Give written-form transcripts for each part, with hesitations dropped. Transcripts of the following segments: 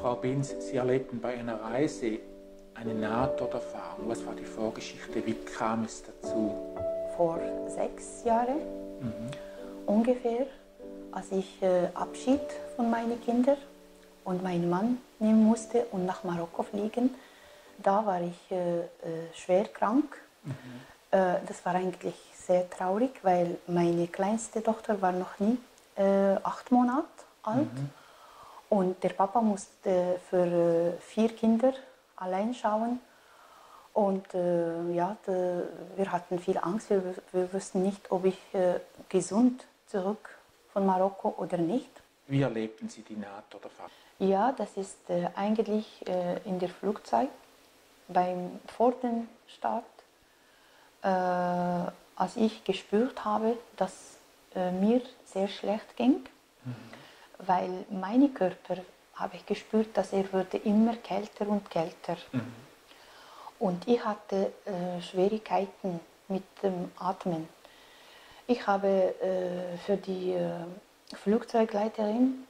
Frau Binz, Sie erlebten bei einer Reise eine Nahtoderfahrung. Was war die Vorgeschichte? Wie kam es dazu? Vor 6 Jahren ungefähr, als ich Abschied von meinen Kindern und meinen Mann nehmen musste und nach Marokko fliegen, da war ich schwer krank. Das war eigentlich sehr traurig, weil meine kleinste Tochter war noch nie 8 Monate alt. Und der Papa musste für 4 Kinder allein schauen. Und wir hatten viel Angst. Wir wussten nicht, ob ich gesund zurück von Marokko oder nicht. Wie erlebten Sie die Nahtoderfahrung? Ja, das ist eigentlich in der Flugzeug vor dem Start, als ich gespürt habe, dass mir sehr schlecht ging, weil mein Körper, habe ich gespürt, dass er würde immer kälter und kälter. Und ich hatte Schwierigkeiten mit dem Atmen. Ich habe für die Flugzeugleiterin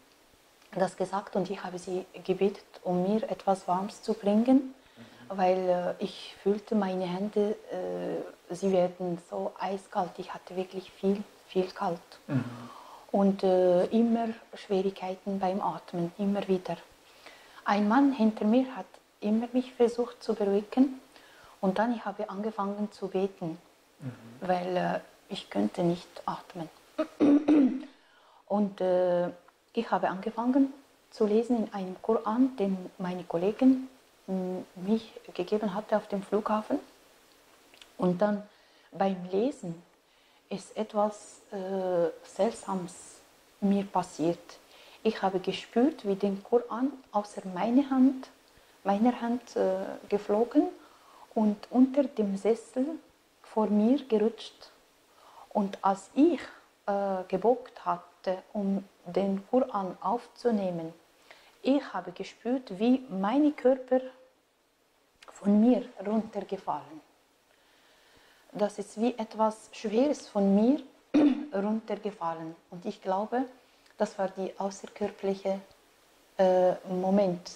das gesagt und ich habe sie gebeten, um mir etwas Warmes zu bringen, weil ich fühlte meine Hände, sie werden so eiskalt. Ich hatte wirklich viel kalt. Und immer Schwierigkeiten beim Atmen, immer wieder. Ein Mann hinter mir hat immer mich versucht zu beruhigen und dann ich habe angefangen zu beten, weil ich könnte nicht atmen. Und ich habe angefangen zu lesen in einem Koran, den meine Kollegin mich gegeben hatte auf dem Flughafen. Und dann beim Lesen ist etwas Seltsames mir passiert. Ich habe gespürt, wie der Koran außer meiner Hand geflogen und unter dem Sessel vor mir gerutscht. Und als ich gebeugt hatte, um den Koran aufzunehmen, ich habe gespürt, wie mein Körper von mir runtergefallen. Das ist wie etwas Schweres von mir runtergefallen. Und ich glaube, das war die außerkörperliche Moment.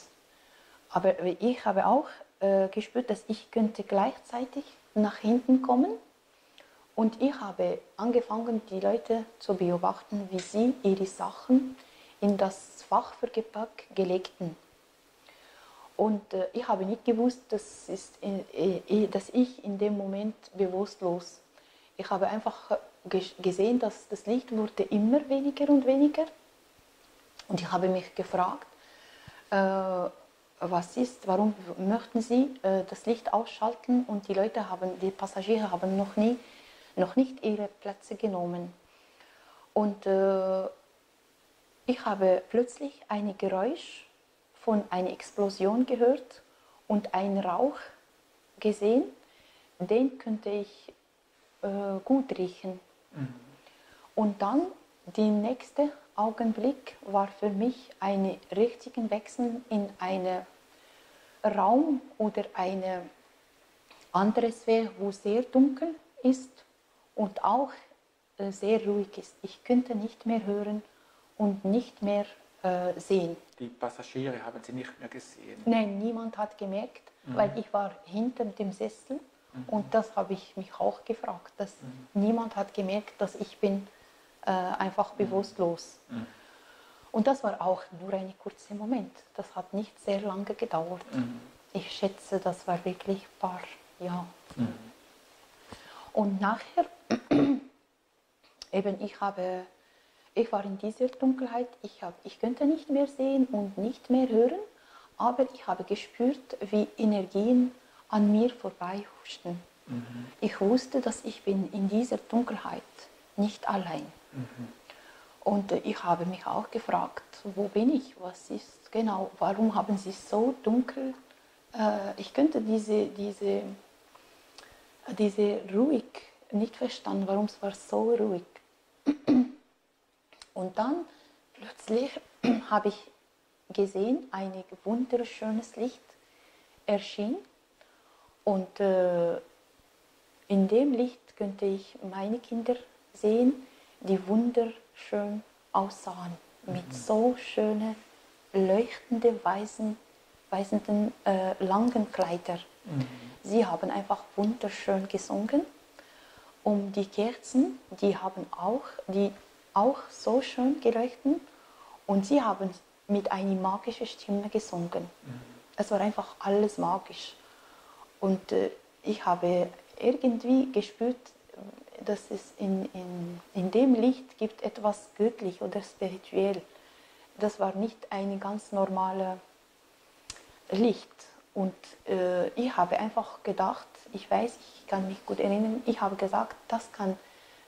Aber ich habe auch gespürt, dass ich könnte gleichzeitig nach hinten kommen. Und ich habe angefangen, die Leute zu beobachten, wie sie ihre Sachen in das Fach für Gepäck gelegten. Und ich habe nicht gewusst, dass ich in dem Moment bewusstlos. Ich habe einfach gesehen, dass das Licht wurde immer weniger und weniger. Und ich habe mich gefragt, was ist, warum möchten Sie das Licht ausschalten und die Passagiere haben noch nicht ihre Plätze genommen. Und ich habe plötzlich ein Geräusch von einer Explosion gehört und einen Rauch gesehen, den könnte ich gut riechen. Und dann, der nächste Augenblick war für mich ein richtiger Wechsel in einen Raum oder eine andere Sphäre, wo sehr dunkel ist und auch sehr ruhig ist. Ich könnte nicht mehr hören und nicht mehr sehen. Die Passagiere haben Sie nicht mehr gesehen? Nein, niemand hat gemerkt, weil ich war hinter dem Sessel und das habe ich mich auch gefragt, dass niemand hat gemerkt, dass ich bin einfach bewusstlos. Und das war auch nur ein kurzer Moment. Das hat nicht sehr lange gedauert. Ich schätze, das war wirklich ein paar Jahre. Und nachher, eben ich war in dieser Dunkelheit, ich könnte nicht mehr sehen und nicht mehr hören, aber ich habe gespürt, wie Energien an mir vorbeihuschten. Ich wusste, dass ich bin in dieser Dunkelheit nicht allein. Und ich habe mich auch gefragt, wo bin ich, was ist genau, warum haben sie so dunkel, ich könnte diese ruhig nicht verstanden, warum es war so ruhig. Und dann plötzlich habe ich gesehen, ein wunderschönes Licht erschien und in dem Licht könnte ich meine Kinder sehen, die wunderschön aussahen, mit so schönen leuchtende, weißenden, langen Kleider. Sie haben einfach wunderschön gesungen. Um die Kerzen, die auch so schön geleuchtet. Und sie haben mit einer magischen Stimme gesungen. Es war einfach alles magisch. Und ich habe irgendwie gespürt, dass es in dem Licht gibt etwas göttlich oder spirituell. Das war nicht ein ganz normales Licht. Und ich habe einfach gedacht, ich weiß, ich kann mich gut erinnern, ich habe gesagt, das kann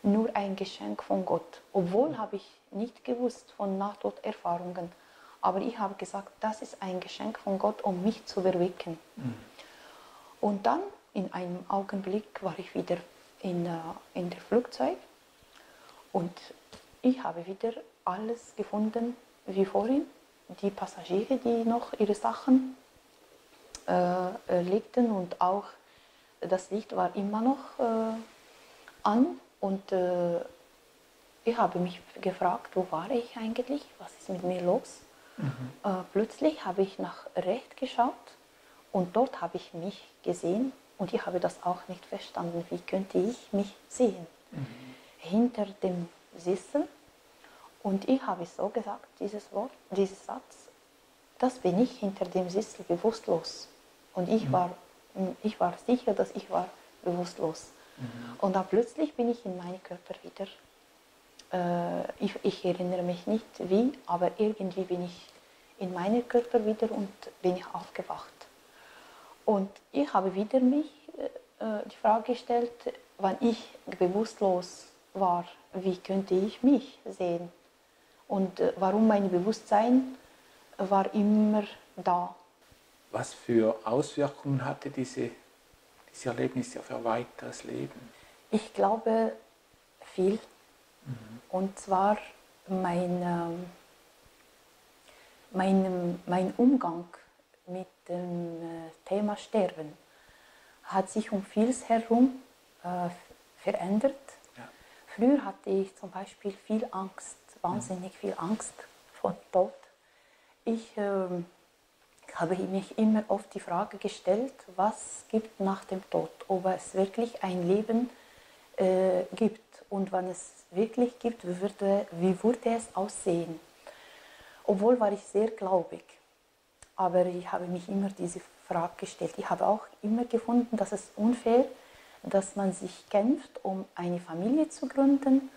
nur ein Geschenk von Gott. Obwohl habe ich nicht gewusst von Nahtoderfahrungen. Aber ich habe gesagt, das ist ein Geschenk von Gott, um mich zu erwecken. Und dann in einem Augenblick war ich wieder in der Flugzeug und ich habe wieder alles gefunden wie vorhin. Die Passagiere, die noch ihre Sachen legten und auch das Licht war immer noch an und ich habe mich gefragt, wo war ich eigentlich, was ist mit mir los? Plötzlich habe ich nach rechts geschaut und dort habe ich mich gesehen und ich habe das auch nicht verstanden, wie könnte ich mich sehen? Hinter dem Sessel und ich habe so gesagt, dieses Satz, das bin ich hinter dem Sessel bewusstlos. Und ich war sicher, dass ich war bewusstlos. Und dann plötzlich bin ich in meinen Körper wieder. Ich erinnere mich nicht wie, aber irgendwie bin ich in meinen Körper wieder und bin ich aufgewacht. Und ich habe wieder mich die Frage gestellt, wann ich bewusstlos war, wie könnte ich mich sehen? Und warum mein Bewusstsein war immer da. Was für Auswirkungen hatte diese Erlebnisse auf Ihr weiteres Leben? Ich glaube viel. Und zwar mein Umgang mit dem Thema Sterben hat sich um vieles herum verändert. Ja. Früher hatte ich zum Beispiel viel Angst, wahnsinnig viel Angst vor Tod. Ich habe mich immer oft die Frage gestellt, was gibt nach dem Tod, ob es wirklich ein Leben gibt und wenn es wirklich gibt, wie würde es aussehen. Obwohl war ich sehr gläubig, aber ich habe mich immer diese Frage gestellt. Ich habe auch immer gefunden, dass es unfair, dass man sich kämpft, um eine Familie zu gründen,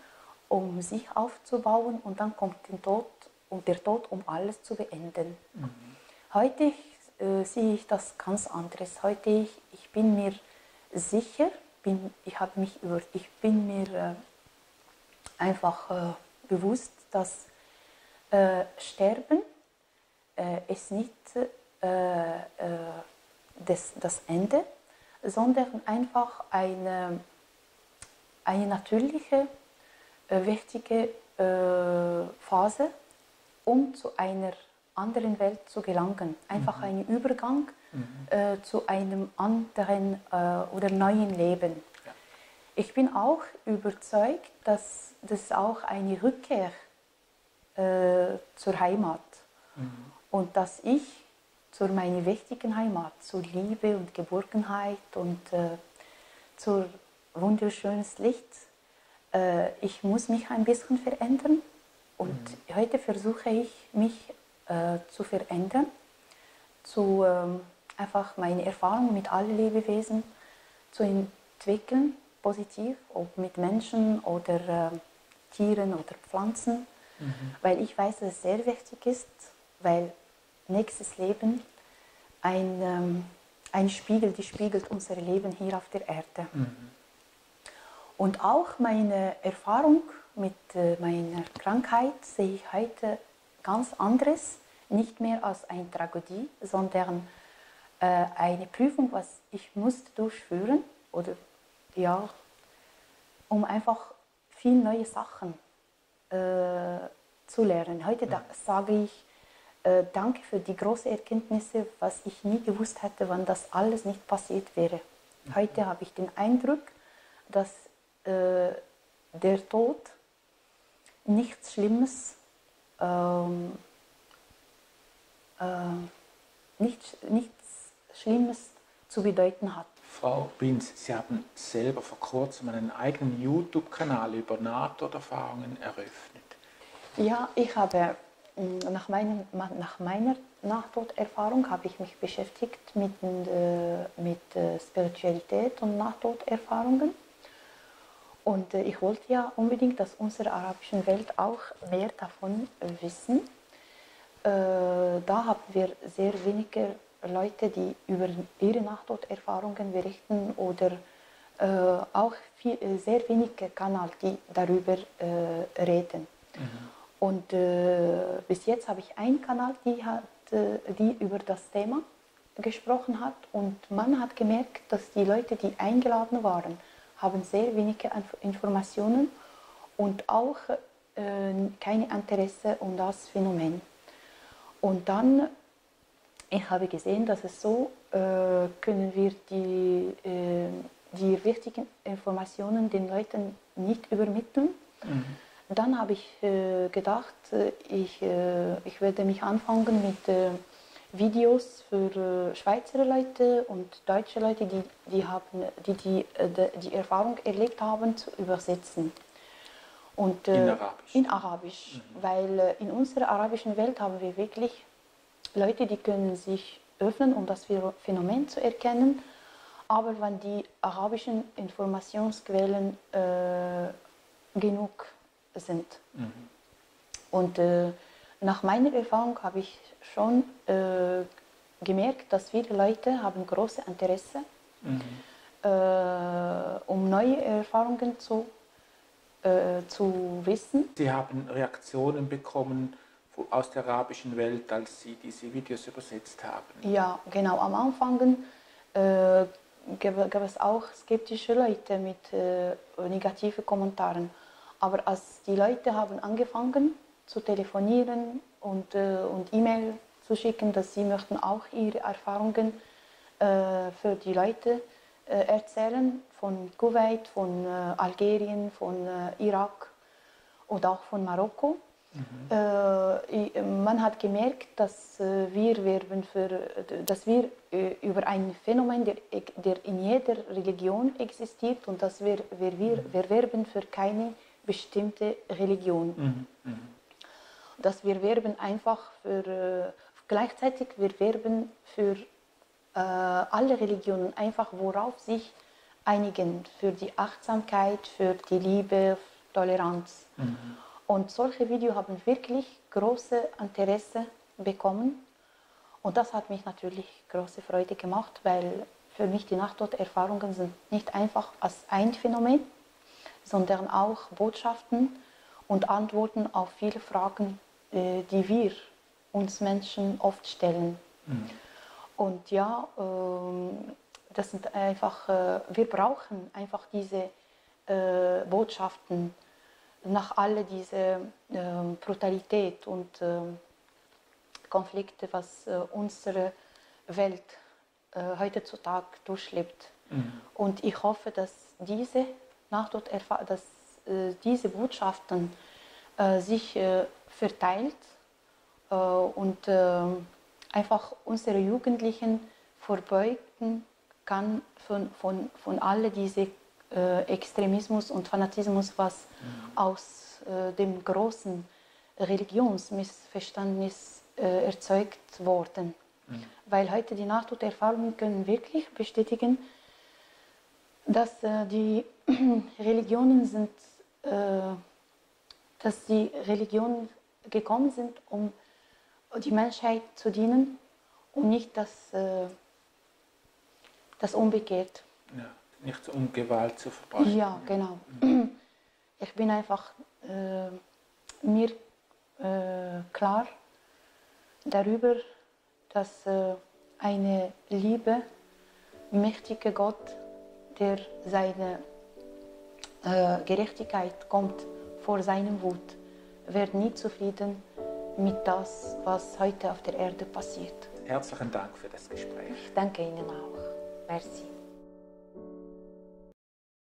um sich aufzubauen und dann kommt der Tod, um alles zu beenden. Heute sehe ich das ganz anderes. Heute ich bin mir sicher, ich bin mir einfach bewusst, dass Sterben ist nicht das Ende, sondern einfach eine natürliche, wichtige Phase, um zu einer anderen Welt zu gelangen. Einfach ein Übergang zu einem anderen oder neuen Leben. Ja. Ich bin auch überzeugt, dass das auch eine Rückkehr zur Heimat und dass ich zu meiner wichtigen Heimat, zur Liebe und Geborgenheit und zur wunderschönes Licht, ich muss mich ein bisschen verändern und heute versuche ich mich zu verändern, einfach meine Erfahrungen mit allen Lebewesen zu entwickeln, positiv, ob mit Menschen oder Tieren oder Pflanzen, weil ich weiß, dass es sehr wichtig ist, weil nächstes Leben die spiegelt unser Leben hier auf der Erde. Und auch meine Erfahrung mit meiner Krankheit sehe ich heute ganz anderes, nicht mehr als eine Tragödie, sondern eine Prüfung, was ich musste durchführen, oder ja, um einfach viele neue Sachen zu lernen. Heute sage ich, danke für die großen Erkenntnisse, was ich nie gewusst hätte, wenn das alles nicht passiert wäre. Heute habe ich den Eindruck, dass der Tod nichts Schlimmes nichts Schlimmes zu bedeuten hat. Frau Binz, Sie haben selber vor kurzem einen eigenen YouTube-Kanal über Nahtoderfahrungen eröffnet. Ja, ich habe nach meiner Nahtoderfahrung habe ich mich beschäftigt mit Spiritualität und Nahtoderfahrungen. Und ich wollte ja unbedingt, dass unsere arabische Welt auch mehr davon wissen. Da haben wir sehr wenige Leute, die über ihre Nahtoderfahrungen berichten oder auch sehr wenige Kanäle, die darüber reden. Und bis jetzt habe ich einen Kanal, die über das Thema gesprochen hat, und man hat gemerkt, dass die Leute, die eingeladen waren, haben sehr wenige Informationen und auch kein Interesse um das Phänomen. Und dann, ich habe gesehen, dass es so können wir die wichtigen Informationen den Leuten nicht übermitteln. Dann habe ich gedacht, ich werde mich anfangen mit Videos für Schweizer Leute und deutsche Leute, die Erfahrung erlebt haben, zu übersetzen. Und, in Arabisch? In Arabisch, weil in unserer arabischen Welt haben wir wirklich Leute, die können sich öffnen, um das Phänomen zu erkennen, aber wenn die arabischen Informationsquellen genug sind. Und nach meiner Erfahrung habe ich schon gemerkt, dass viele Leute haben große Interesse, um neue Erfahrungen zu wissen. Sie haben Reaktionen bekommen aus der arabischen Welt, als Sie diese Videos übersetzt haben? Ja, genau. Am Anfang gab es auch skeptische Leute mit negativen Kommentaren. Aber als die Leute haben angefangen zu telefonieren und E-Mail zu schicken, dass sie möchten auch ihre Erfahrungen für die Leute erzählen, von Kuwait, von Algerien, von Irak und auch von Marokko. Man hat gemerkt, dass wir über ein Phänomen, der in jeder Religion existiert, und dass wir werben für keine bestimmte Religion. Dass wir werben einfach gleichzeitig wir werben für alle Religionen, einfach worauf sich einigen, für die Achtsamkeit, für die Liebe, Toleranz. Und solche Videos haben wirklich große Interesse bekommen, und das hat mich natürlich große Freude gemacht, weil für mich die Nahtoderfahrungen sind nicht einfach als ein Phänomen, sondern auch Botschaften und Antworten auf viele Fragen, die wir uns Menschen oft stellen. Und ja, das sind einfach, wir brauchen einfach diese Botschaften nach all diese Brutalität und Konflikte, was unsere Welt heutzutage durchlebt. Und ich hoffe, dass diese Botschaften sich verteilt und einfach unsere Jugendlichen vorbeugen kann von all diese Extremismus und Fanatismus, was aus dem großen Religionsmissverständnis erzeugt worden. Weil heute die Nahtoderfahrungen können wirklich bestätigen, dass die Religionen gekommen sind, um die Menschheit zu dienen und nicht das umgekehrt. Ja, nicht um Gewalt zu verbreiten. Ja, genau. Ich bin einfach mir klar darüber, dass eine liebe, mächtige Gott, der seine Gerechtigkeit kommt vor seinem Wut, wird nie zufrieden mit das, was heute auf der Erde passiert. Herzlichen Dank für das Gespräch. Ich danke Ihnen auch. Merci.